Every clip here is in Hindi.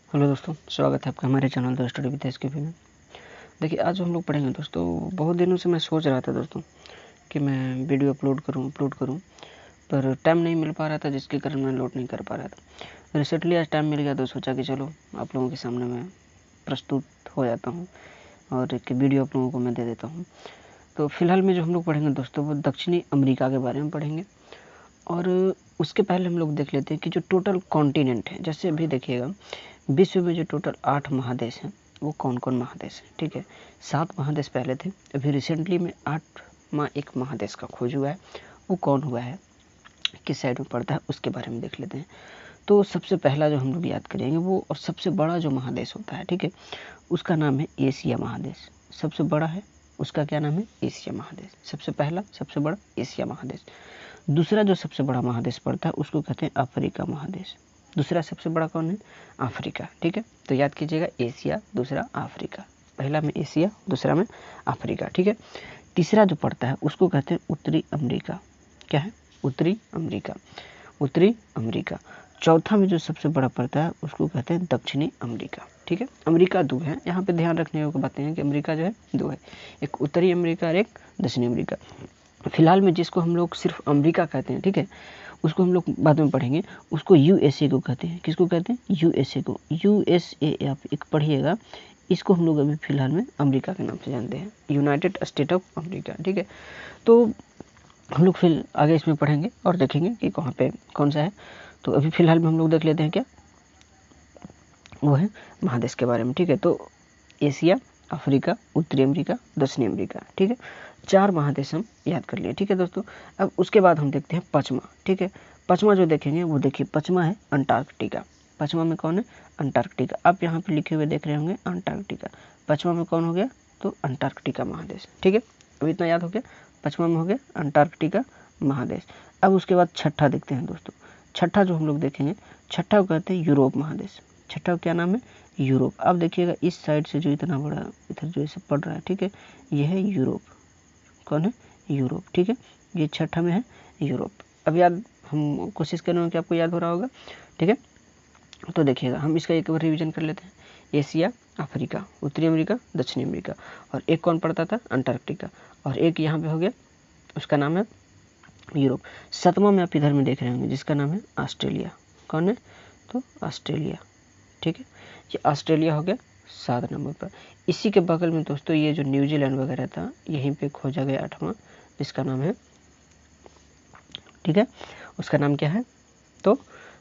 हेलो दोस्तों, स्वागत है आपका हमारे channel the study with SKP में। देखिए, आज हम लोग पढ़ेंगे दोस्तों। बहुत दिनों से मैं सोच रहा था दोस्तों कि मैं वीडियो अपलोड करूं, पर टाइम नहीं मिल पा रहा था, जिसके कारण मैं अपलोड नहीं कर पा रहा था। रिसेंटली आज टाइम मिल गया तो सोचा कि चलो आप लोगों के सामने मैं प्रस्तुत हो जाता हूँ और एक वीडियो आप लोगों को मैं दे देता हूँ। तो फिलहाल में जो हम लोग पढ़ेंगे दोस्तों, वो दक्षिणी अमेरिका के बारे में पढ़ेंगे। और उसके पहले हम लोग देख लेते हैं कि जो टोटल कॉन्टिनेंट है, जैसे अभी देखिएगा विश्व में जो टोटल 8 महादेश हैं वो कौन कौन महादेश हैं। ठीक है, 7 महादेश पहले थे, अभी रिसेंटली में 8वां एक महादेश का खोज हुआ है। वो कौन हुआ है, किस साइड में पड़ता है, उसके बारे में देख लेते हैं। तो सबसे पहला जो हम लोग याद करेंगे वो, और सबसे बड़ा जो महादेश होता है, ठीक है, उसका नाम है एशिया महादेश। सबसे बड़ा है उसका क्या नाम है, एशिया महादेश। सबसे पहला सबसे बड़ा एशिया महादेश। दूसरा जो सबसे बड़ा महादेश पड़ता है उसको कहते हैं अफ्रीका महादेश। दूसरा सबसे बड़ा कौन है, अफ्रीका। ठीक है, तो याद कीजिएगा, एशिया, दूसरा अफ्रीका। पहला में एशिया, दूसरा में अफ्रीका। ठीक है, तीसरा जो पड़ता है उसको कहते हैं उत्तरी अमेरिका। क्या है, उत्तरी अमेरिका, उत्तरी अमेरिका। चौथा में जो सबसे बड़ा पड़ता है उसको कहते हैं दक्षिणी अमेरिका। ठीक है, अमेरिका दो है, यहाँ पे ध्यान रखने योग्य बातें हैं कि अमेरिका जो है दो है, एक उत्तरी अमेरिका और एक दक्षिणी अमेरिका। फिलहाल में जिसको हम लोग सिर्फ अमेरिका कहते हैं, ठीक है, उसको हम लोग बाद में पढ़ेंगे, उसको यूएसए को कहते हैं। किसको कहते हैं, यूएसए को। यूएसए आप एक पढ़िएगा, इसको हम लोग अभी फिलहाल में अमेरिका के नाम से जानते हैं, यूनाइटेड स्टेट ऑफ अमेरिका। ठीक है, तो हम लोग फिर आगे इसमें पढ़ेंगे और देखेंगे कि कहाँ पे कौन सा है। तो अभी फिलहाल में हम लोग देख लेते हैं क्या, वो है महादेश के बारे में। ठीक है, तो एशिया, अफ्रीका, उत्तरी अमेरिका, दक्षिणी अमेरिका। ठीक है, 4 महादेश हम याद कर लिए। ठीक है दोस्तों, अब उसके बाद हम देखते हैं पचमा। ठीक है, पचमा जो देखेंगे वो देखिए, पचमा है अंटार्कटिका। पचमा में कौन है, अंटार्कटिका। आप यहाँ पे लिखे हुए देख रहे होंगे अंटार्कटिका। पचमा में कौन हो गया, तो अंटार्कटिका महादेश। ठीक है, अब इतना याद हो गया, पचमा में हो गया अंटार्कटिका महादेश। अब उसके बाद छठा देखते हैं दोस्तों। छठा जो हम लोग देखेंगे, छठा को कहते हैं यूरोप महादेश। छठा क्या नाम है, यूरोप। अब देखिएगा इस साइड से जो इतना बड़ा इधर जो ऐसे पड़ रहा है, ठीक है, ये है यूरोप। कौन है, यूरोप। ठीक है, ये छठा में है यूरोप। अब याद हम कोशिश कर रहे हैं कि आपको याद हो रहा होगा। ठीक है, तो देखिएगा हम इसका एक बार रिवीजन कर लेते हैं। एशिया, अफ्रीका, उत्तरी अमेरिका, दक्षिणी अमेरिका, और एक कौन पड़ता था, अंटार्कटिका, और एक यहाँ पे हो गया, उसका नाम है यूरोप। 7वां में आप इधर में देख रहे होंगे जिसका नाम है ऑस्ट्रेलिया। कौन है, तो ऑस्ट्रेलिया। ठीक है, ये ऑस्ट्रेलिया हो गया 7 नंबर पर। इसी के बगल में दोस्तों ये जो न्यूजीलैंड वगैरह था, यहीं पे खोजा गया 8वां, जिसका नाम है, ठीक है, उसका नाम क्या है, तो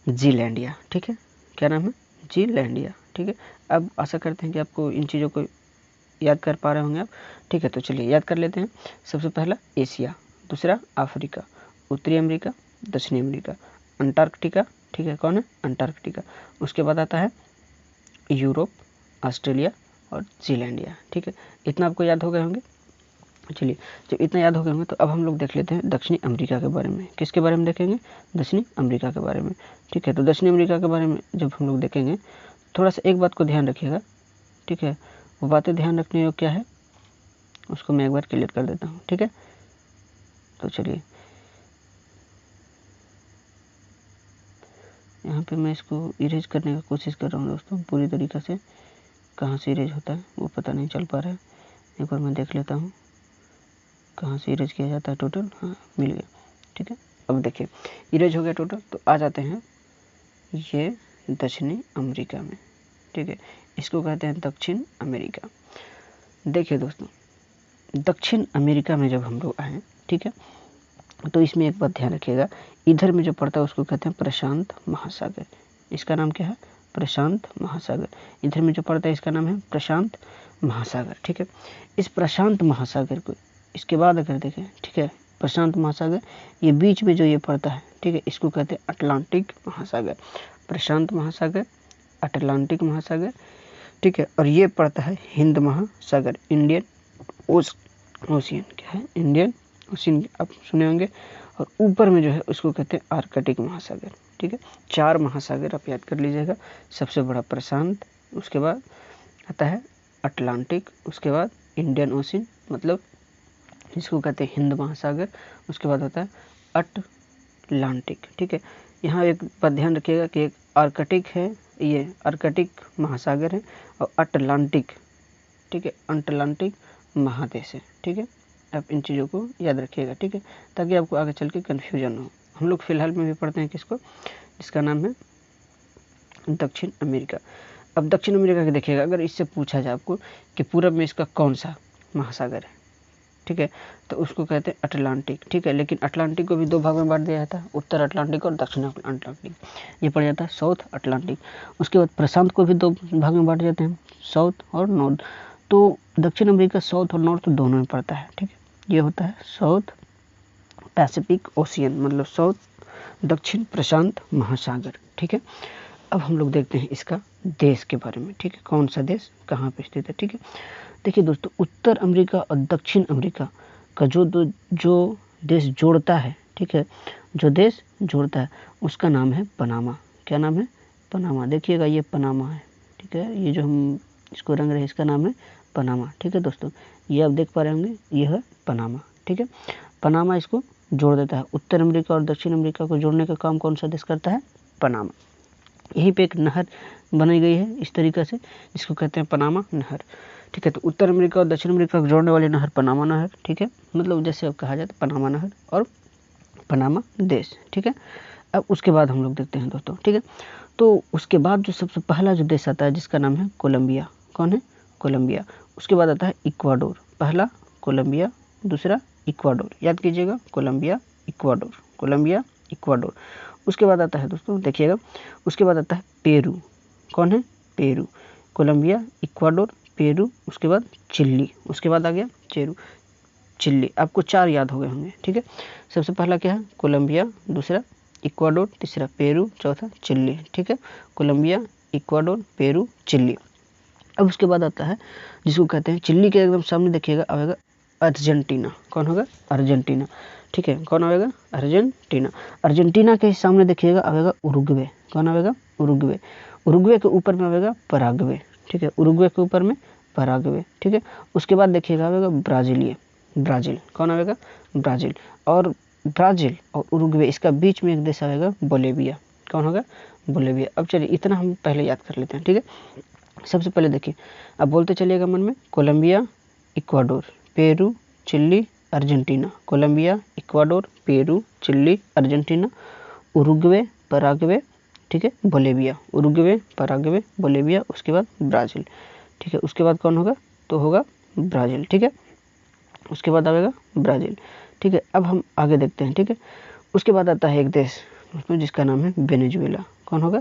जीलैंडिया। ठीक है, क्या नाम है, जीलैंडिया। ठीक है, अब आशा करते हैं कि आपको इन चीज़ों को याद कर पा रहे होंगे आप। ठीक है, तो चलिए याद कर लेते हैं। सबसे पहला एशिया, दूसरा अफ्रीका, उत्तरी अमेरिका, दक्षिणी अमेरिका, अंटार्कटिका। ठीक है, कौन है, अंटार्कटिका। उसके बाद आता है यूरोप, ऑस्ट्रेलिया और जीलैंडिया। ठीक है, इतना आपको याद हो गए होंगे। चलिए, जब इतना याद हो गए होंगे तो अब हम लोग देख लेते हैं दक्षिणी अमेरिका के बारे में। किसके बारे में देखेंगे, दक्षिणी अमेरिका के बारे में। ठीक है, तो दक्षिणी अमेरिका के बारे में जब हम लोग देखेंगे, थोड़ा सा एक बात को ध्यान रखिएगा। ठीक है, वो बातें ध्यान रखने योग्य क्या है, उसको मैं एक बार क्लियर कर देता हूँ। ठीक है, तो चलिए यहाँ पे मैं इसको इरेज करने की कोशिश कर रहा हूँ दोस्तों, पूरी तरीक़ा से। कहाँ से इरेज होता है वो पता नहीं चल पा रहा है, एक बार मैं देख लेता हूँ कहाँ से इरेज किया जाता है टोटल। हाँ, मिल गया। ठीक है, अब देखिए इरेज हो गया टोटल, तो आ जाते हैं ये दक्षिणी अमेरिका में। ठीक है, इसको कहते हैं दक्षिण अमेरिका। देखिए दोस्तों, दक्षिण अमेरिका में जब हम लोग आए, ठीक है, तो इसमें एक बात ध्यान रखिएगा, इधर में जो पड़ता है उसको कहते हैं प्रशांत महासागर। इसका नाम क्या है, प्रशांत महासागर। इधर में जो पड़ता है इसका नाम है प्रशांत महासागर। ठीक है, इस प्रशांत महासागर को, इसके बाद अगर देखें, ठीक है, प्रशांत महासागर, ये बीच में जो ये पड़ता है, ठीक है, इसको कहते हैं अटलांटिक महासागर। प्रशांत महासागर, अटलांटिक महासागर। ठीक है, और ये पड़ता है हिंद महासागर, इंडियन ओशियन। क्या है, इंडियन ओशियन, आप सुने होंगे। और ऊपर में जो है उसको कहते हैं आर्कटिक महासागर। ठीक है, 4 महासागर आप याद कर लीजिएगा। सबसे बड़ा प्रशांत, उसके बाद आता है अटलांटिक, उसके बाद इंडियन ओशियन, मतलब जिसको कहते हैं हिंद महासागर, उसके बाद आता है अटलांटिक। ठीक है, यहाँ एक बात ध्यान रखिएगा कि एक आर्कटिक है ये आर्कटिक महासागर है और अटलांटिक, ठीक है, अटलांटिक महादेश है, ठीक है। आप इन चीज़ों को याद रखिएगा, ठीक है, ताकि आपको आगे चल के कन्फ्यूजन हो। हम लोग फिलहाल में भी पढ़ते हैं किसको, जिसका नाम है दक्षिण अमेरिका। अब दक्षिण अमेरिका के देखिएगा, अगर इससे पूछा जाए आपको कि पूरब में इसका कौन सा महासागर है, ठीक है, तो उसको कहते हैं अटलांटिक, ठीक है। लेकिन अटलांटिक को भी दो भाग में बांट दिया जाता है, उत्तर अटलांटिक और दक्षिण अटलांटिक, ये पड़ जाता है साउथ अटलांटिक। उसके बाद प्रशांत को भी दो भाग में बांट जाते हैं, साउथ और नॉर्थ। तो दक्षिण अमेरिका साउथ और नॉर्थ दोनों में पड़ता है, ठीक है। ये होता है साउथ पैसिफिक ओशियन, मतलब साउथ दक्षिण प्रशांत महासागर, ठीक है। अब हम लोग देखते हैं इसका देश के बारे में, ठीक है, कौन सा देश कहाँ पे स्थित है, ठीक है। देखिए दोस्तों, उत्तर अमेरिका और दक्षिण अमेरिका का जो देश जोड़ता है, ठीक है, जो देश जोड़ता है उसका नाम है पनामा। क्या नाम है? पनामा। देखिएगा ये पनामा है, ठीक है, ये जो हम इसको रंग रहे हैं इसका नाम है पनामा, ठीक है दोस्तों, ये आप देख पा रहे होंगे, ये है पनामा, ठीक है। पनामा इसको जोड़ देता है, उत्तर अमेरिका और दक्षिण अमेरिका को जोड़ने का काम कौन सा देश करता है? पनामा। यहीं पे एक नहर बनाई गई है इस तरीके से, जिसको कहते हैं पनामा नहर, ठीक है। तो उत्तर अमेरिका और दक्षिण अमेरिका को जोड़ने वाली नहर पनामा नहर, ठीक है, मतलब जैसे अब कहा जाए तो पनामा नहर और पनामा देश, ठीक है। अब उसके बाद हम लोग देखते हैं दोस्तों, ठीक है, तो उसके बाद जो सबसे पहला जो देश आता है जिसका नाम है कोलंबिया। कौन है? कोलंबिया। उसके बाद आता है इक्वाडोर। पहला कोलंबिया, दूसरा इक्वाडोर, याद कीजिएगा, कोलंबिया इक्वाडोर, कोलंबिया इक्वाडोर। उसके बाद आता है दोस्तों, देखिएगा, उसके बाद आता है पेरू। कौन है? पेरू। कोलंबिया, इक्वाडोर, पेरू, उसके बाद चिल्ली, उसके बाद आ गया चिल्ली। आपको 4 याद हो गए होंगे, ठीक है। सबसे पहला क्या है? कोलंबिया, दूसरा इक्वाडोर, तीसरा पेरू, चौथा चिल्ली, ठीक है। Colombia, Ecuador, Peru, Chile. अब उसके बाद आता है जिसको कहते हैं, चिल्ली के एकदम सामने देखिएगा आएगा अर्जेंटीना। कौन होगा? अर्जेंटीना, ठीक है। कौन आएगा? अर्जेंटीना। अर्जेंटीना के सामने देखिएगा आएगा उरुग्वे। कौन आएगा? उरुग्वे। उरुग्वे के ऊपर में आएगा पराग्वे, ठीक है, उरुग्वे के ऊपर में पराग्वे, ठीक है। उसके बाद देखिएगा आएगा ब्राज़ील। कौन आएगा? ब्राज़ील। और ब्राज़ील और उरुग्वे इसका बीच में एक देश आएगा बोलिविया। कौन होगा? बोलिविया। अब चलिए इतना हम पहले याद कर लेते हैं, ठीक है। सबसे पहले देखिए, अब बोलते चलिएगा मन में, Colombia, Ecuador, Peru, Chile, Argentina. Colombia, Ecuador, Peru, Chile, Argentina, Uruguay, Paraguay, ठीक है, बोलिविया। उरुग्वे, पराग्वे, बोलिविया, उसके बाद ब्राज़ील, ठीक है। उसके बाद कौन होगा? तो होगा ब्राज़ील, ठीक है। उसके बाद आएगा ब्राज़ील, ठीक है। अब हम आगे देखते हैं, ठीक है। उसके बाद आता है एक देश जिसका नाम है वेनेजुएला। कौन होगा?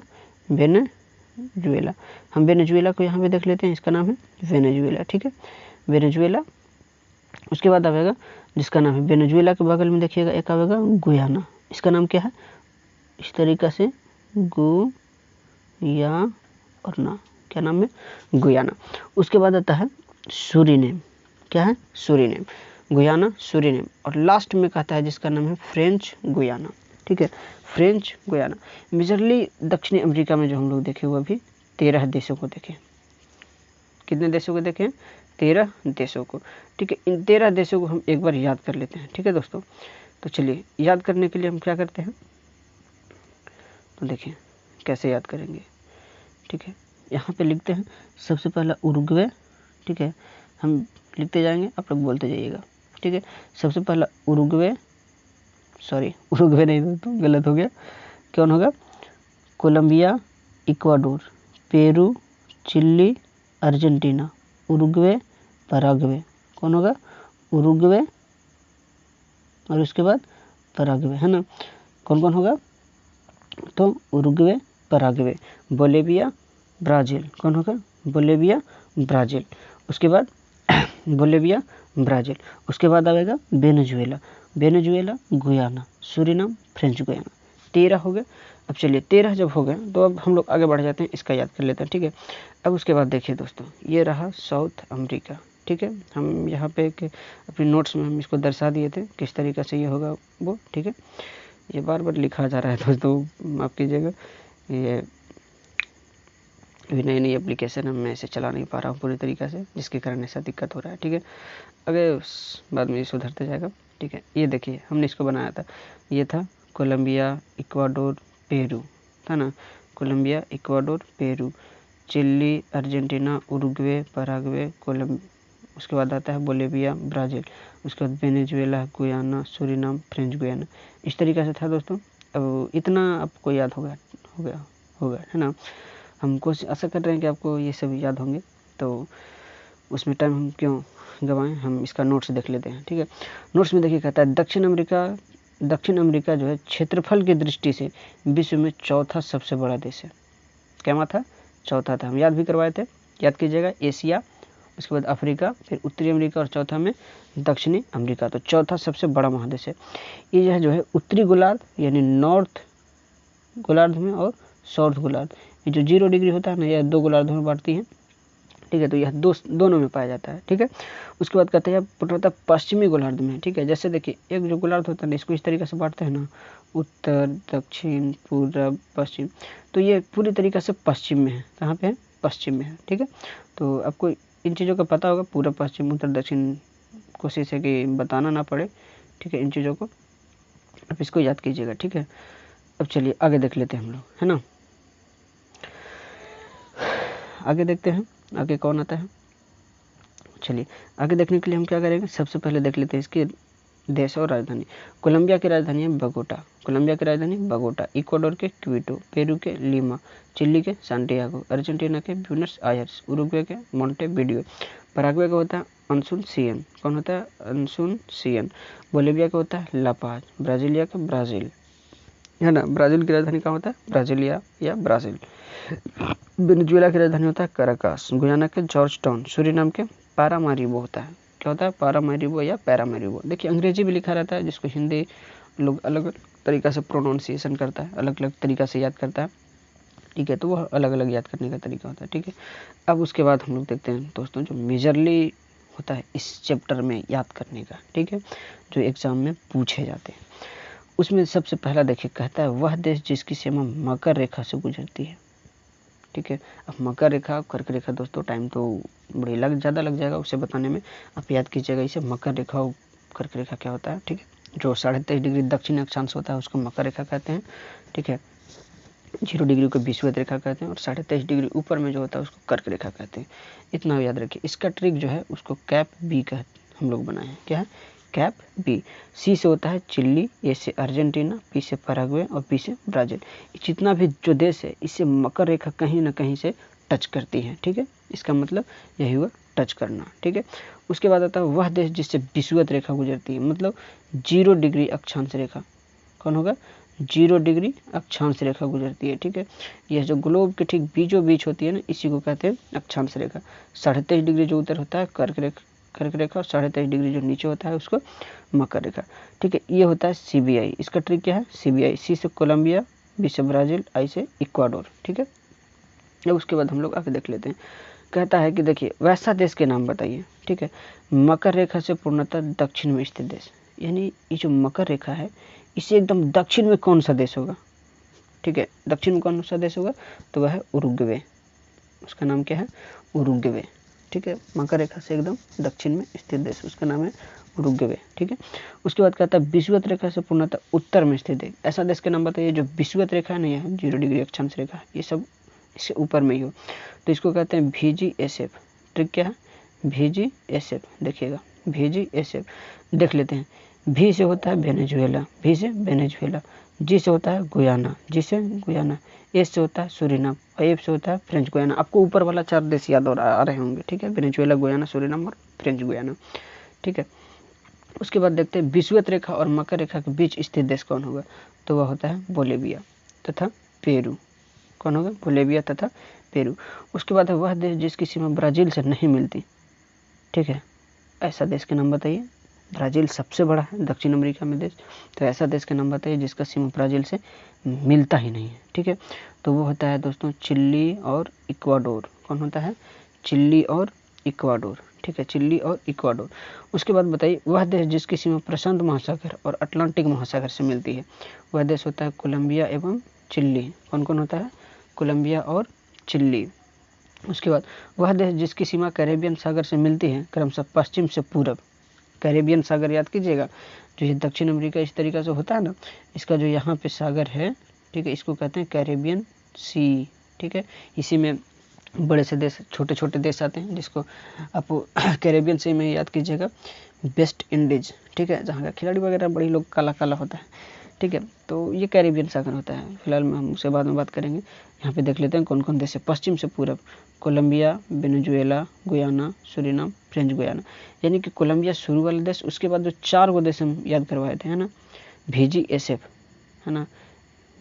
वेनेजुएला। हम वेनेजुएला को यहाँ पे देख लेते हैं, इसका नाम है वेनेजुएला, ठीक है, वेनेजुएला। उसके बाद आएगा जिसका नाम है वेनेजुएला के बगल में देखिएगा एक आएगा गुयाना। इसका नाम क्या है? इस तरीका से गुयाना, क्या नाम है? गुयाना। उसके बाद आता है सूरीनेम। क्या है? सूरीनेम। Guyana, Suriname. और लास्ट में कहता है जिसका नाम है फ्रेंच गुयाना, ठीक है, फ्रेंच गुयाना। मेजरली दक्षिणी अमेरिका में जो हम लोग देखे वो अभी 13 देशों को देखें। कितने देशों को देखें? 13 देशों को, ठीक है। इन 13 देशों को हम एक बार याद कर लेते हैं, ठीक है दोस्तों। तो चलिए याद करने के लिए हम क्या करते हैं, तो देखिए कैसे याद करेंगे, ठीक है। यहाँ पे लिखते हैं सबसे पहला उरुग्वे, ठीक है, हम लिखते जाएंगे, आप लोग बोलते जाइएगा, ठीक है। सबसे पहला उरुग्वे नहीं दोस्तों, गलत हो गया। कौन होगा? Colombia, Ecuador, Peru, Chile, Argentina, Uruguay, Paraguay. कौन होगा? उरुग्वे और उसके बाद पराग्वे, है ना। कौन कौन होगा? तो उरुग्वे, पराग्वे, बोलिविया, ब्राज़ील। कौन होगा? Bolivia, Brazil. उसके बाद बोलिविया, ब्राज़ील। उसके बाद आएगा Venezuela, Guyana, Suriname, French Guyana. 13 हो गए। अब चलिए 13 जब हो गए तो अब हम लोग आगे बढ़ जाते हैं, इसका याद कर लेते हैं, ठीक है। अब उसके बाद देखिए दोस्तों, ये रहा साउथ अमेरिका, ठीक है। हम यहाँ पे अपने नोट्स में हम इसको दर्शा दिए थे किस तरीके से ये होगा वो, ठीक है। ये बार बार लिखा जा रहा है दोस्तों, माफ़ कीजिएगा, ये अभी नई एप्लीकेशन है, मैं इसे चला नहीं पा रहा हूँ पूरी तरीके से, जिसके कारण ऐसा दिक्कत हो रहा है, ठीक है। अगर बाद में ये सुधरते जाएगा, ठीक है। ये देखिए हमने इसको बनाया था, ये था कोलंबिया, इक्वाडोर, पेरू, था ना। Colombia, Ecuador, Peru, Chile, Argentina, Uruguay, Paraguay, उसके बाद आता है बोलिविया, ब्राज़ील, उसके बाद Venezuela, Guyana, Suriname, French Guiana. इस तरीक़े से था दोस्तों। अब इतना आपको याद होगा है ना। हम कोशिश आशा कर रहे हैं कि आपको ये सब याद होंगे, तो उसमें टाइम हम क्यों गंवाएं, हम इसका नोट्स देख लेते हैं। ठीक है, नोट्स में देखिए कहता है दक्षिण अमेरिका जो है क्षेत्रफल की दृष्टि से विश्व में चौथा सबसे बड़ा देश है। क्या था? चौथा था। हम याद भी करवाए थे, याद कीजिएगा। एशिया, उसके बाद अफ्रीका, फिर उत्तरी अमेरिका और चौथा में दक्षिणी अमेरिका। तो चौथा सबसे बड़ा महादेश है। ये जो है उत्तरी गोलार्ध यानी नॉर्थ गोलार्ध में और साउथ गोलार्ध, ये जो 0 डिग्री होता है ना, यह 2 गोलार्धों में बांटती है। ठीक है, तो यह दोनों में पाया जाता है। ठीक है, उसके बाद कहते हैं पूर्णतः पश्चिमी गोलार्ध में। ठीक है, जैसे देखिए एक जो गोलार्ध होता है ना, इसको इस तरीके से बांटते हैं ना, उत्तर, दक्षिण, पूर्व, पश्चिम, तो ये पूरी तरीके से पश्चिम में है। कहाँ पे है? पश्चिम में है। ठीक है, तो आपको इन चीज़ों का पता होगा, पूर्व, पश्चिम, उत्तर, दक्षिण, कोशिश है कि बताना ना पड़े। ठीक है, इन चीज़ों को आप इसको याद कीजिएगा। ठीक है, अब चलिए आगे देख लेते हैं हम लोग, है ना। आगे देखते हैं आगे कौन आता है। चलिए आगे देखने के लिए हम क्या करेंगे, सबसे पहले देख लेते हैं इसके देश और राजधानी। कोलंबिया की राजधानी है बगोटा, कोलंबिया की राजधानी बगोटा, इक्वाडोर के क्विटो, पेरू के लीमा, चिली के सांटियागो, अर्जेंटीना के ब्यूनस आयर्स, उरुग्वे के मोंटेविडियो, पराग्वे का होता है अनसुनसियन। कौन होता है? अनसुनसियन। बोलिविया का होता है लापाज, ब्राजीलिया का ब्राज़ील, है ना। ब्राज़ील की राजधानी कहाँ होता है? ब्राज़ीलिया या ब्राज़ील। वेनेजुएला की राजधानी होता है कराकास, गुयाना के जॉर्ज टाउन, सूरीनाम के पारामारिबो होता है। क्या होता है? पारामारिबो या पैरामारिबो। देखिए अंग्रेजी भी लिखा रहता है, जिसको हिंदी लोग अलग अलग तरीक़ा से प्रोनाउंसिएशन करता है, अलग अलग तरीक़ा से याद करता है। ठीक है, तो वह अलग अलग याद करने का तरीका होता है। ठीक है, अब उसके बाद हम लोग देखते हैं दोस्तों जो मेजरली होता है इस चैप्टर में याद करने का। ठीक है, जो एग्ज़ाम में पूछे जाते हैं, उसमें सबसे पहला देखिए कहता है वह देश जिसकी सीमा मकर रेखा से गुजरती है। ठीक है, अब मकर रेखा, कर्क रेखा दोस्तों टाइम तो बड़ी ज़्यादा लग जाएगा उसे बताने में। आप याद कीजिएगा इसे, मकर रेखा और कर्क रेखा क्या होता है। ठीक है, जो 23.5 डिग्री दक्षिण अक्षांश होता है उसको मकर रेखा कहते हैं। ठीक है, 0 डिग्री को विषुवत रेखा कहते हैं, और 23.5 डिग्री ऊपर में जो होता है उसको कर्क रेखा कहते हैं। इतना याद रखिए। इसका ट्रिक जो है उसको कैप बी का हम लोग बनाए हैं। क्या है? Cap B. सी से होता है चिल्ली, ए से अर्जेंटीना, पी से पैराग्वे और पी से ब्राज़ील। जितना भी जो देश है इससे मकर रेखा कहीं ना कहीं से टच करती है। ठीक है, इसका मतलब यही हुआ टच करना। ठीक है, उसके बाद आता है वह देश जिससे विषुवत रेखा गुजरती है, मतलब 0 डिग्री अक्षांश रेखा। कौन होगा? 0 डिग्री अक्षांश रेखा गुजरती है। ठीक है, यह जो ग्लोब के ठीक बीचों बीच होती है ना, इसी को कहते हैं अक्षांश रेखा। 23.5 डिग्री जो उत्तर होता है कर्क रेखा, और 23.5 डिग्री जो नीचे होता है उसको मकर रेखा। ठीक है, ये होता है CBI। इसका ट्रिक क्या है? CBI। सी से कोलंबिया, बी से ब्राज़ील, आई से इक्वाडोर। ठीक है, अब उसके बाद हम लोग आगे देख लेते हैं। कहता है कि देखिए वैसा देश के नाम बताइए। ठीक है, मकर रेखा से पूर्णतः दक्षिण में स्थित देश, यानी ये जो मकर रेखा है इसे एकदम दक्षिण में कौन सा देश होगा? ठीक है, दक्षिण में कौन सा देश होगा? तो वह है उरुग्वे। उसका नाम क्या है? उरुग्वे। ठीक है, मकर रेखा से एकदम दक्षिण में स्थित देश, उसका नाम है उरुग्वे। ठीक है, उसके बाद कहता है विषुवत रेखा से पूर्णतः उत्तर में स्थित है। ऐसा देश के नाम बताइए जो विषुवत रेखा नहीं है, 0 डिग्री अक्षांश रेखा, ये सब इससे ऊपर में ही हो, तो इसको कहते हैं VGSF। ट्रिक क्या है? VGSF। देखिएगा VGSF देख लेते हैं। V से होता है वेनेजुएला, V से वेनेजुएला, G से होता है गुयाना, G से गुयाना, S से होता है सूरीनाम, और F से होता है फ्रेंच गुयाना। आपको ऊपर वाला 4 देश याद आ रहे होंगे। ठीक है, वेनेजुएला, गुयाना, सूरीनाम और फ्रेंच गुयाना। ठीक है, उसके बाद देखते हैं विषुवत रेखा और मकर रेखा के बीच स्थित देश कौन होगा? तो वह होता है बोलिविया तथा पेरू। कौन होगा? बोलिविया तथा पेरू। उसके बाद है वह देश जिसकी सीमा ब्राज़ील से नहीं मिलती। ठीक है, ऐसा देश के नाम बताइए। ब्राज़ील सबसे बड़ा है दक्षिण अमेरिका में देश, तो ऐसा देश का नाम बताइए जिसका सीमा ब्राज़ील से मिलता ही नहीं है। ठीक है, तो वो होता है दोस्तों चिली और इक्वाडोर। कौन होता है? चिली और इक्वाडोर। ठीक है, चिली और इक्वाडोर। उसके बाद बताइए वह देश जिसकी सीमा प्रशांत महासागर और अटलांटिक महासागर से मिलती है। वह देश होता है कोलंबिया एवं चिली। कौन कौन होता है? कोलंबिया और चिली। उसके बाद वह देश जिसकी सीमा कैरेबियन सागर से मिलती है, क्रमशः पश्चिम से पूरब। कैरेबियन सागर याद कीजिएगा, जो ये दक्षिण अमेरिका इस तरीक़ा से होता है ना, इसका जो यहाँ पे सागर है, ठीक है, इसको कहते हैं कैरेबियन सी, ठीक है। इसी में बड़े से देश, छोटे छोटे देश आते हैं, जिसको आप कैरेबियन से में याद कीजिएगा, वेस्ट इंडीज, ठीक है, जहाँ का खिलाड़ी वगैरह बड़ी लोग काला काला होता है, ठीक है। तो ये कैरेबियन सागर होता है। फिलहाल में हम उससे बाद में बात करेंगे। यहाँ पे देख लेते हैं कौन कौन देश है। पश्चिम से पूरब Colombia, Venezuela, Guyana, Suriname, French Guiana. यानी कि कोलंबिया शुरू वाले देश, उसके बाद जो 4 गो देश हम याद करवाए थे, है ना, VGSF, है ना,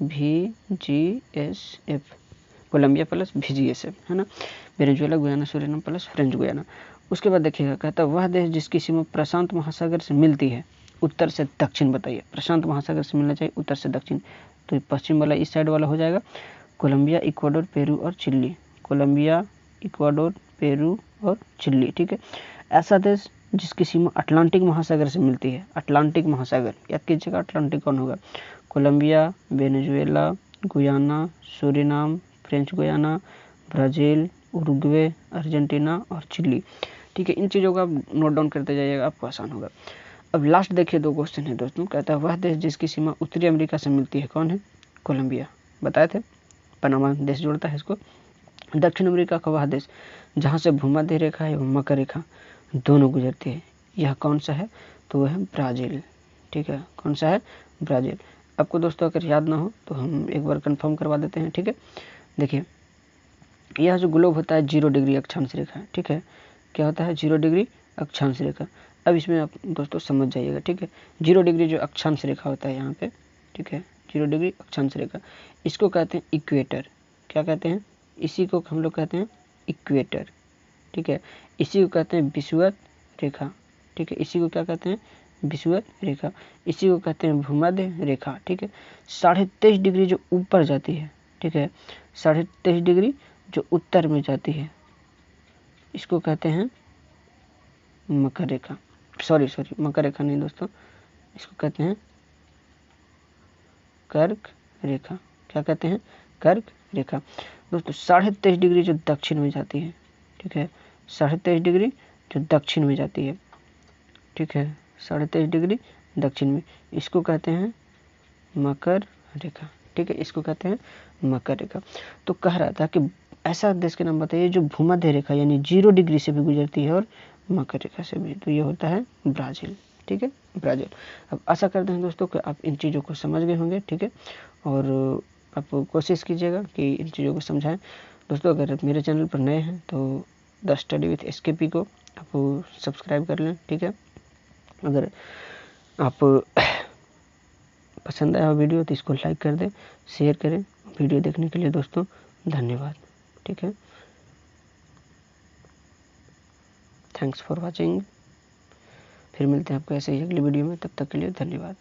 VGSF, कोलंबिया प्लस VGSF, है ना, Venezuela, Guyana, Suriname plus French Guiana. उसके बाद देखिएगा, कहता है वह देश जिसकी सीमा प्रशांत महासागर से मिलती है उत्तर से दक्षिण। बताइए, प्रशांत महासागर से मिलना चाहिए उत्तर से दक्षिण, तो पश्चिम वाला इस साइड वाला हो जाएगा कोलंबिया, इक्वाडोर, पेरू और चिली। कोलंबिया, इक्वाडोर, पेरू और चिली, ठीक है। ऐसा देश जिसकी सीमा अटलांटिक महासागर से मिलती है, अटलांटिक महासागर याद कीजिएगा, अटलांटिक कौन होगा, Colombia, Venezuela, Guyana, Suriname, French Guiana, Brazil, Uruguay, Argentina और चिली, ठीक है। इन चीज़ों का आप नोट डाउन करते जाइएगा, आपको आसान होगा। अब लास्ट देखिए 2 क्वेश्चन है दोस्तों। कहता है वह देश जिसकी सीमा उत्तरी अमेरिका से मिलती है, कौन है, कोलंबिया, बताए थे, पनामा देश जोड़ता है इसको। दक्षिण अमेरिका का वह देश जहाँ से भूमध्य रेखा एवं मकर रेखा दोनों गुजरती है, यह कौन सा है, तो वह है ब्राज़ील, ठीक है। कौन सा है, ब्राज़ील। आपको दोस्तों अगर याद ना हो तो हम एक बार कंफर्म करवा देते हैं, ठीक है। देखिए, यह जो ग्लोब होता है 0 डिग्री अक्षांश रेखा, ठीक है। क्या होता है, 0 डिग्री अक्षांश रेखा। अब इसमें आप दोस्तों समझ जाइएगा, ठीक है। 0 डिग्री जो अक्षांश रेखा होता है यहाँ पे, ठीक है, 0 डिग्री अक्षांश रेखा, इसको कहते हैं इक्वेटर। क्या कहते हैं, इसी को हम लोग कहते हैं इक्वेटर, ठीक है। इसी को कहते हैं विषुवत रेखा, ठीक है। इसी को क्या कहते हैं, विषुवत रेखा। इसी को कहते हैं भूमध्य रेखा, ठीक है। 23.5 डिग्री जो ऊपर जाती है, ठीक है, 23.5 डिग्री जो उत्तर में जाती है, इसको कहते हैं मकर रेखा। सॉरी मकर रेखा नहीं दोस्तों, इसको कहते हैं कर्क रेखा। क्या कहते हैं, कर्क रेखा। दोस्तों 23.5 डिग्री जो दक्षिण में जाती है, ठीक है, 23.5 डिग्री जो दक्षिण में जाती है, ठीक है, 23.5 डिग्री दक्षिण में, इसको कहते हैं मकर रेखा, ठीक है, इसको कहते हैं मकर रेखा। तो कह रहा था कि ऐसा देश के नाम बताइए जो भूमध्य रेखा यानी 0 डिग्री से भी गुजरती है और मकर रेखा से भी, तो ये होता है ब्राज़ील, ठीक है, ब्राज़ील। अब आशा करते हैं दोस्तों कि आप इन चीज़ों को समझ गए होंगे, ठीक है, और आप कोशिश कीजिएगा कि इन चीज़ों को समझाएं। दोस्तों अगर मेरे चैनल पर नए हैं तो द स्टडी विथ SKP को आप सब्सक्राइब कर लें, ठीक है। अगर आप पसंद आया हो वीडियो तो इसको लाइक कर दें, शेयर करें। वीडियो देखने के लिए दोस्तों धन्यवाद, ठीक है। Thanks for watching. फिर मिलते हैं आपको ऐसे ही अगली वीडियो में, तब तक के लिए धन्यवाद।